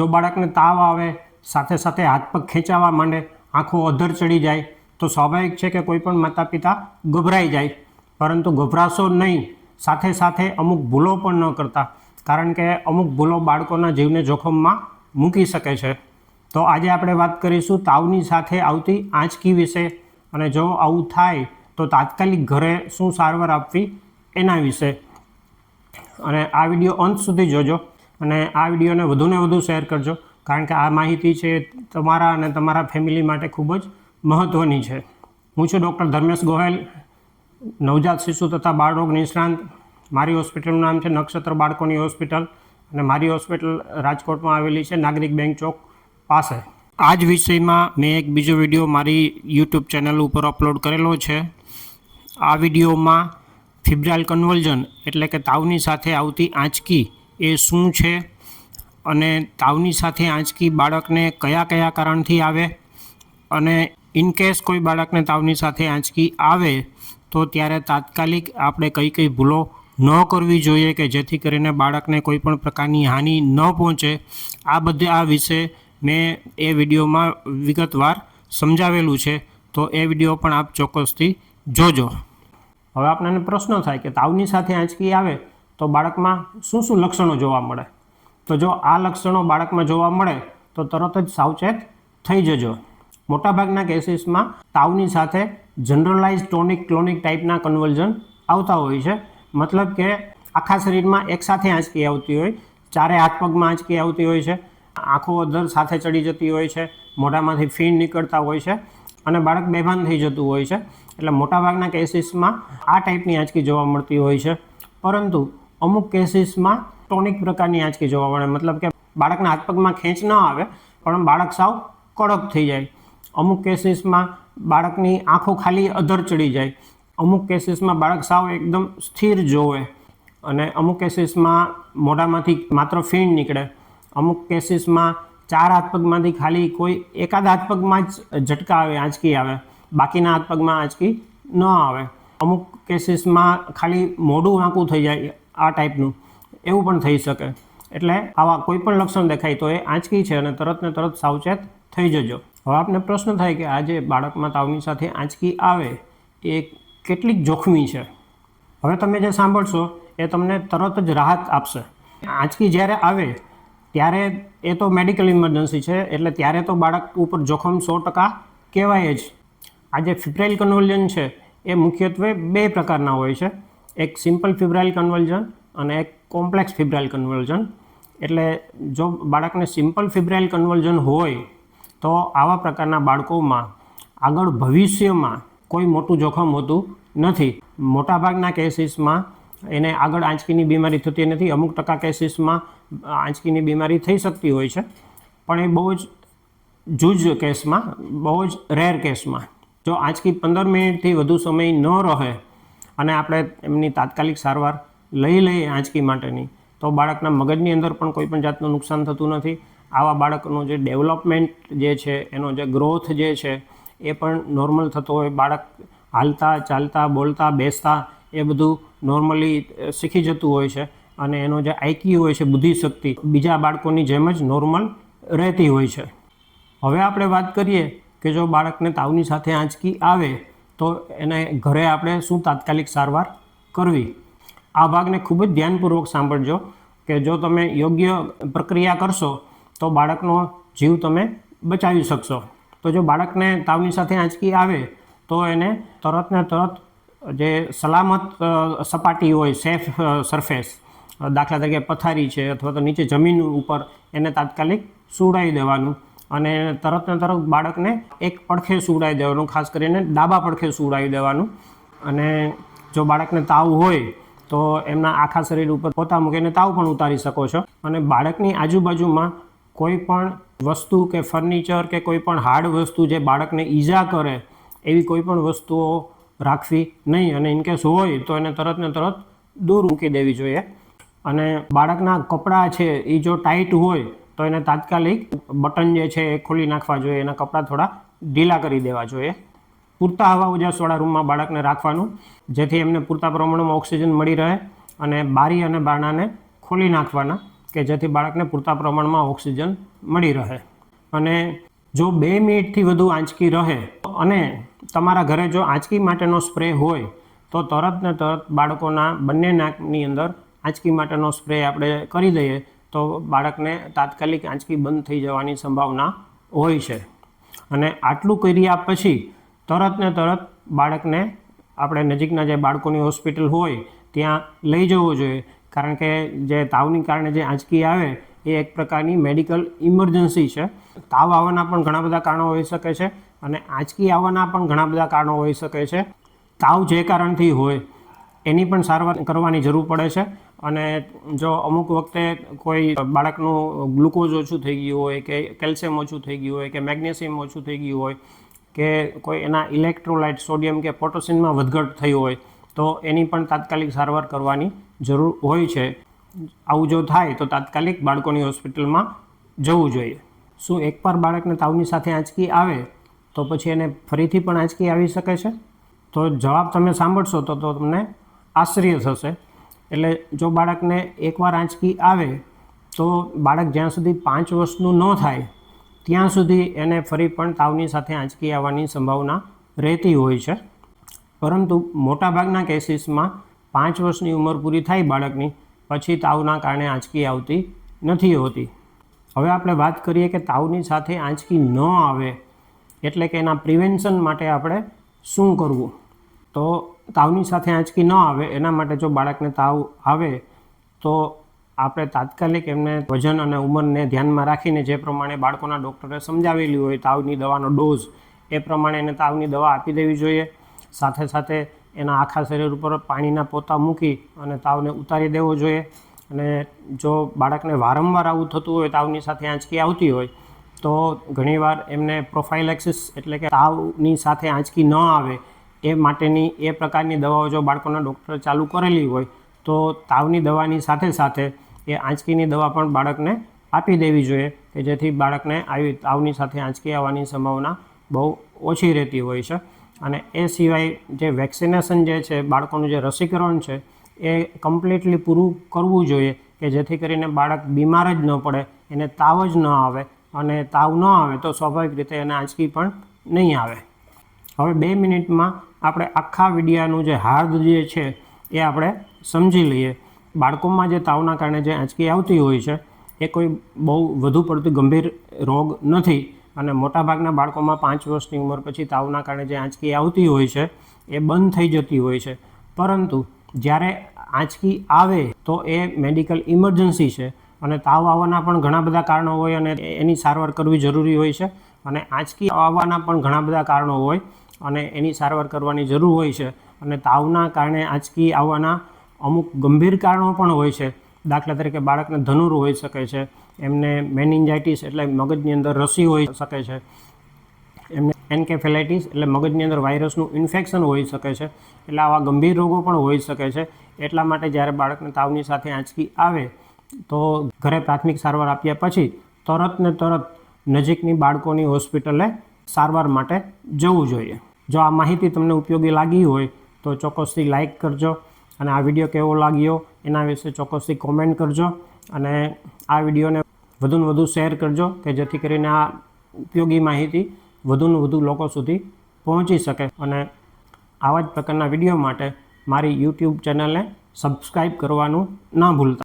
જો બાળકને તાવ આવે, સાથે સાથે હાથ પગ ખેંચાવા માંડે, આંખો અધર ચડી જાય, તો સ્વાભાવિક છે કે કોઈ પણ માતા પિતા ગભરાઈ જાય. પરંતુ ગભરાશો નહીં, સાથે સાથે અમુક ભૂલો પણ ન કરતા, કારણ કે અમુક ભૂલો બાળકોના જીવને જોખમમાં મૂકી શકે છે. તો આજે આપણે વાત કરીશું તાવની સાથે આવતી આંચકી વિશે, અને જો આવું થાય તો તાત્કાલિક ઘરે શું સારવાર આપવી એના વિશે. અને આ વિડીયો અંત સુધી જોજો, અને આ વિડીયોને વધુને વધુ શેર કરજો, કારણ કે આ માહિતી છે તમારા અને તમારા ફેમિલી માટે ખૂબ જ મહત્ત્વની છે. હું છું ડૉક્ટર ધર્મેશ ગોહેલ, નવજાત શિશુ તથા બાળરોગ નિષ્ણાંત. મારી હોસ્પિટલનું નામ છે નક્ષત્ર બાળકોની હોસ્પિટલ, અને મારી હોસ્પિટલ રાજકોટમાં આવેલી છે, નાગરિક બેંક ચોક પાસે. આ જ વિષયમાં મેં એક બીજો વિડીયો મારી યુટ્યુબ ચેનલ ઉપર અપલોડ કરેલો છે. આ વિડીયોમાં ફિબ્રાઇલ કન્વલ્ઝન એટલે કે તાવની સાથે આવતી આંચકી એ શું છે, અને તાવની સાથે આંચકી બાળકને કયા કયા કારણથી આવે, અને ઇનકેસ કોઈ બાળકને તાવની સાથે આંચકી આવે તો ત્યારે તાત્કાલિક આપણે કઈ કઈ ભૂલો ન કરવી જોઈએ કે જેથી કરીને બાળકને કોઈ પણ પ્રકારની હાનિ ન પહોંચે. આ વિશે મેં એ વિડીયોમાં વિગતવાર સમજાવેલું છે, તો એ વિડીયો પણ આપ ચોક્કસથી જોજો. હવે આપણને પ્રશ્ન થાય કે તાવની સાથે આંચકી આવે તો બાળકમાં શું શું લક્ષણો જોવા મળે. તો જો આ લક્ષણો બાળકમાં જોવા મળે તો તરત જ સાવચેત થઈ જજો. મોટાભાગના કેસીસમાં તાવની સાથે જનરલાઇઝ ટોનિક ક્લોનિક ટાઈપના કન્વલ્ઝન આવતા હોય છે. મતલબ કે આખા શરીરમાં એકસાથે આંચકી આવતી હોય, ચારે હાથ પગમાં આંચકી આવતી હોય છે, આંખો અધર સાથે ચડી જતી હોય છે, મોઢામાંથી ફીણ નીકળતા હોય છે, અને બાળક બેભાન થઈ જતું હોય છે. એટલે મોટાભાગના કેસીસમાં આ ટાઈપની આંચકી જોવા મળતી હોય છે. પરંતુ અમુક કેસીસમાં ટોનિક પ્રકારની આંચકી જોવા મળે, મતલબ કે બાળકના હાથ પગમાં ખેંચ ન આવે પણ બાળક સાવ કડક થઈ જાય. અમુક કેસીસમાં બાળકની આંખો ખાલી અધર ચડી જાય. અમુક કેસીસમાં બાળક સાવ એકદમ સ્થિર જોવે, અને અમુક કેસીસમાં મોઢામાંથી માત્ર ફીણ નીકળે. અમુક કેસીસમાં ચાર હાથ પગમાંથી ખાલી કોઈ એકાદ હાથ પગમાં જ ઝટકા આવે, આંચકી આવે, બાકીના હાથ પગમાં આંચકી ન આવે. અમુક કેસીસમાં ખાલી મોઢું આંકું થઈ જાય, આ ટાઈપનું એવું પણ થઈ શકે. એટલે આવા કોઈ પણ લક્ષણ દેખાય તો એ આંચકી છે, અને તરત ને તરત સાવચેત થઈ જજો. હવે આપને પ્રશ્ન થાય કે આ જે બાળકમાં તાવની સાથે આંચકી આવે એ કેટલીક જોખમી છે. હવે તમે જે સાંભળશો એ તમને તરત જ રાહત આપશે. આંચકી જ્યારે આવે ત્યારે એ તો મેડિકલ ઇમરજન્સી છે, એટલે ત્યારે તો બાળક ઉપર જોખમ 100% કહેવાય જ. આ જે ફિબ્રાઇલ કન્વલ્ઝન છે એ મુખ્યત્વે બે પ્રકારના હોય છે. એક સિમ્પલ ફિબ્રાઇલ કન્વલ્ઝન અને એક કોમ્પ્લેક્સ ફિબ્રાઇલ કન્વલ્ઝન. એટલે જો બાળકને સિમ્પલ ફિબ્રાઇલ કન્વલ્ઝન હોય તો આવા પ્રકારના બાળકોમાં આગળ ભવિષ્યમાં કોઈ મોટું જોખમ હોતું નથી. મોટાભાગના કેસીસમાં એને આગળ આંચકીની બીમારી થતી નથી. અમુક ટકા કેસીસમાં આંચકીની બીમારી થઈ શકતી હોય છે, પણ એ બહુ જ જૂજ કેસમાં, બહુ જ રેર કેસમાં. જો આંચકી 15 મિનિટથી વધુ સમય ન રહે અને આપણે એમની તાત્કાલિક સારવાર લઈ લઈએ આંચકી માટેની, તો બાળકના મગજની અંદર પણ કોઈ પણ જાતનું નુકસાન થતું નથી. આવા બાળકનું જે ડેવલપમેન્ટ જે છે, એનો જે ગ્રોથ જે છે એ પણ નોર્મલ થતો હોય. બાળક હાલતા, ચાલતા, બોલતા, બેસતા એ બધું નોર્મલી શીખી જતું હોય છે, અને એનો જે આઈક્યુ હોય છે, બુદ્ધિશક્તિ, બીજા બાળકોની જેમ જ નોર્મલ રહેતી હોય છે. હવે આપણે વાત કરીએ કે જો બાળકને તાવની સાથે આંચકી આવે તો એને ઘરે આપણે શું તાત્કાલિક સારવાર કરવી. આ ભાગને ખૂબ જ ધ્યાનપૂર્વક સાંભળજો, કે જો તમે યોગ્ય પ્રક્રિયા કરશો તો બાળકનો જીવ તમે બચાવી શકશો. તો જો બાળકને તાવની સાથે આંચકી આવે તો એને તરત ને તરત જે સલામત સપાટી હોય, સેફ સરફેસ, દાખલા તરીકે પથારી છે અથવા તો નીચે જમીન ઉપર, એને તાત્કાલિક સુવડાવી દેવાનું, અને તરત ને તરત બાળકને એક પડખે સુવડાવી દેવાનું, ખાસ કરીને ડાબા પડખે સુવડાવી દેવાનું. અને જો બાળકને તાવ હોય તો એમના આખા શરીર ઉપર પોતા મૂકીને તાવ પણ ઉતારી શકો છો. અને બાળકની આજુબાજુમાં કોઈ પણ વસ્તુ કે ફર્નિચર કે કોઈ પણ હાર્ડ વસ્તુ જે બાળકને ઈજા કરે એવી કોઈ પણ વસ્તુઓ રાખવી નહીં, અને ઇનકેસ હોય તો એને તરત ને તરત દૂર મૂકી દેવી જોઈએ. અને બાળકના કપડાં છે એ જો ટાઈટ હોય તો એને તાત્કાલિક બટન જે છે એ ખોલી નાખવા જોઈએ, એના કપડાં થોડા ઢીલા કરી દેવા જોઈએ. પૂરતા હવા ઉજાસવાળા રૂમમાં બાળકને રાખવાનું, જેથી એમને પૂરતા પ્રમાણમાં ઓક્સિજન મળી રહે, અને બારી અને બારણાને ખોલી નાખવાના કે જેથી બાળકને પૂરતા પ્રમાણમાં ઓક્સિજન મળી રહે. અને જો 2 મિનિટથી વધુ આંચકી રહે અને તમારા ઘરે જો આંચકી માટેનો સ્પ્રે હોય તો તરત ને તરત બાળકોના બંને નાકની અંદર આંચકી માટેનો સ્પ્રે આપણે કરી દઈએ તો બાળકને તાત્કાલિક આંચકી બંધ થઈ જવાની સંભાવના હોય છે. અને આટલું કર્યા પછી તરત ને તરત બાળકને આપણે નજીકના જે બાળકોની હોસ્પિટલ હોય ત્યાં લઈ જવું જોઈએ, કારણ કે જે તાવની કારણે જે આંચકી આવે એ એક પ્રકારની મેડિકલ ઇમરજન્સી છે. તાવ આવવાના પણ ઘણા બધા કારણો હોઈ શકે છે અને આંચકી આવવાના પણ ઘણા બધા કારણો હોઈ શકે છે. તાવ જે કારણથી હોય એની પણ સારવાર કરવાની જરૂર પડે છે. અને જો અમુક વખતે કોઈ બાળકનું ગ્લુકોઝ ઓછું થઈ ગયું હોય કે કેલ્શિયમ ઓછું થઈ ગયું હોય કે મેગ્નેશિયમ ઓછું થઈ ગયું હોય કે કોઈ એના ઇલેક્ટ્રોલાઇટ સોડિયમ કે પોટેશિયમમાં વધઘટ થઈ હોય તો એની પણ તાત્કાલિક સારવાર કરવાની જરૂર હોય છે. આવું જો થાય તો તાત્કાલિક બાળકોની હોસ્પિટલમાં જવું જોઈએ. શું એકવાર બાળકને તાવની સાથે આંચકી આવે તો પછી એને ફરીથી પણ આંચકી આવી શકે છે? તો જવાબ તમે સાંભળશો તો તમને આશ્ચર્ય થશે. એટલે જો બાળકને એકવાર આંચકી આવે તો બાળક જ્યાં સુધી 5 વર્ષનું ન થાય ત્યાં સુધી એને ફરી પણ તાવની સાથે આંચકી આવવાની સંભાવના રહેતી હોય છે. પરંતુ મોટાભાગના કેસીસમાં 5 વર્ષની ઉંમર પૂરી થાય બાળકની પછી તાવના કારણે આંચકી આવતી નથી હોતી. હવે આપણે વાત કરીએ કે તાવની સાથે આંચકી ન આવે એટલે કે એના પ્રિવેન્શન માટે આપણે શું કરવું. તો તાવની સાથે આંચકી ન આવે એના માટે જો બાળકને તાવ આવે તો આપણે તાત્કાલિક એમને વજન અને ઉંમરને ધ્યાનમાં રાખીને જે પ્રમાણે બાળકોના ડૉક્ટરે સમજાવેલી હોય તાવની દવાનો ડોઝ એ પ્રમાણે એને તાવની દવા આપી દેવી જોઈએ. સાથે સાથે એના આખા શરીર ઉપર પાણીના પોતા મૂકી અને તાવને ઉતારી દેવો જોઈએ. અને જો બાળકને વારંવાર આવું થતું હોય, તાવની સાથે આંચકી આવતી હોય તો ઘણીવાર એમને પ્રોફાઇલેક્સિસ એટલે કે તાવની સાથે આંચકી ન આવે એ માટેની એ પ્રકારની દવાઓ જો બાળકોના ડૉક્ટરે ચાલુ કરેલી હોય તો તાવની દવાની સાથે સાથે એ આંચકીની દવા પણ બાળકને આપી દેવી જોઈએ કે જેથી બાળકને આવી તાવની સાથે આંચકી આવવાની સંભાવના બહુ ઓછી રહેતી હોય છે. અને એ સિવાય જે વેક્સિનેશન જે છે, બાળકોનું જે રસીકરણ છે એ કમ્પ્લીટલી પૂરું કરવું જોઈએ કે જેથી કરીને બાળક બીમાર જ ન પડે, એને તાવ જ ન આવે. અને તાવ ન આવે તો સ્વાભાવિક રીતે એને આંચકી પણ નહીં આવે. હવે 2 મિનિટમાં આપણે આખા વિડિયાનું જે હાર્દ જે છે એ આપણે સમજી લઈએ. બાળકોમાં જે તાવના કારણે જે આંચકી આવતી હોય છે એ કોઈ બહુ વધુ પડતું ગંભીર રોગ નથી અને મોટાભાગના બાળકોમાં 5 વર્ષની ઉંમર પછી તાવના કારણે જે આંચકી આવતી હોય છે એ બંધ થઈ જતી હોય છે. પરંતુ જ્યારે આંચકી આવે તો એ મેડિકલ ઇમરજન્સી છે અને તાવ આવવાના પણ ઘણા બધા કારણો હોય અને એની સારવાર કરવી જરૂરી હોય છે. અને આંચકી આવવાના પણ ઘણા બધા કારણો હોય અને એની સારવાર કરવાની જરૂર હોય છે. અને તાવના કારણે આંચકી આવવાના અમુક ગંભીર કારણો પણ હોય છે. દાખલા તરીકે બાળકને ધનુર હોઈ શકે છે, એમને મેનિન્જાઇટિસ એટલે મગજની અંદર રસી હોઈ શકે છે, એમને એન્કેફેલાઇટિસ એટલે મગજની અંદર વાયરસનું ઇન્ફેક્શન હોઈ શકે છે. એટલે આવા ગંભીર રોગો પણ હોઈ શકે છે. એટલા માટે જ્યારે બાળકને તાવની સાથે આંચકી આવે તો ઘરે પ્રાથમિક સારવાર આપ્યા પછી તરત ને તરત નજીકની બાળકોની હોસ્પિટલે સારવાર માટે જવું જોઈએ. જો આ માહિતી તમને ઉપયોગી લાગી હોય તો ચોક્કસથી લાઇક કરજો અને આ વિડીયો કેવો લાગ્યો એના વિશે ચોક્કસથી કોમેન્ટ કરજો અને આ વિડીયોને વધુને વધુ શેર કરજો કે જેથી કરીને આ ઉપયોગી માહિતી વધુને વધુ લોકો સુધી પહોંચી શકે. અને આવા જ પ્રકારના વિડીયો માટે મારી YouTube ચેનલને સબસ્ક્રાઈબ કરવાનું ના ભૂલતા.